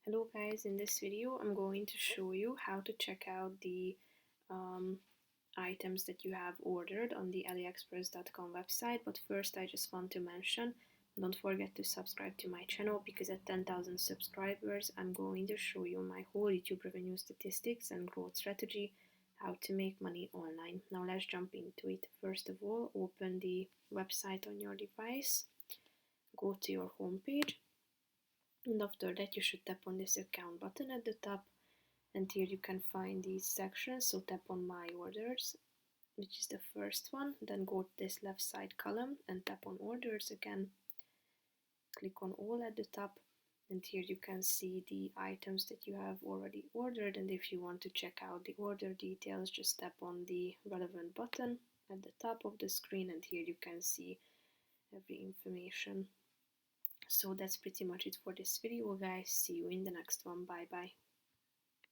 Hello guys, in this video I'm going to show you how to check out the um, items that you have ordered on the AliExpress.com website. But first I just want to mention, don't forget to subscribe to my channel, because at 10,000 subscribers I'm going to show you my whole YouTube revenue statistics and growth strategy, how to make money online. Now let's jump into it. First of all, open the website on your device, go to your home page, and after that you should tap on this account button at the top, and here you can find these sections. So tap on my orders, which is the first one, then go to this left side column and tap on orders again, click on all at the top, and here you can see the items that you have already ordered. And if you want to check out the order details, just tap on the relevant button at the top of the screen, and here you can see every information. So that's pretty much it for this video, guys. See you in the next one. Bye bye.